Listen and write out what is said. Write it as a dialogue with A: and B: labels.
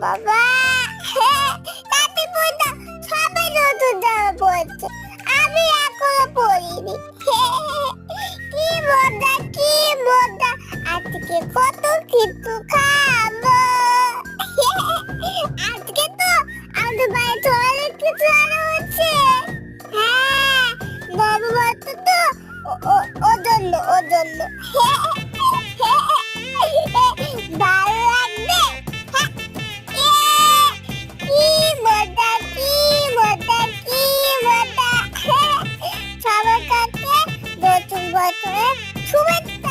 A: বাবা, তাতে পড়তো সবাই নতুন জামা পড়ছে, আমি এখনো পড়িনি। কি মজা, কি মজা, আজকে কত কিছু খাবো। আজকে তো আমাদের বাড়িতে অনেক কিছু আনা হচ্ছে। হ্যাঁ, বাবু বাচ্চা তো ওর জন্য, ওর জন্য। ভালো লাগবে। কি মজা, কি মজা, কি মজা। সবার কাছে নতুন বছরের শুভেচ্ছা।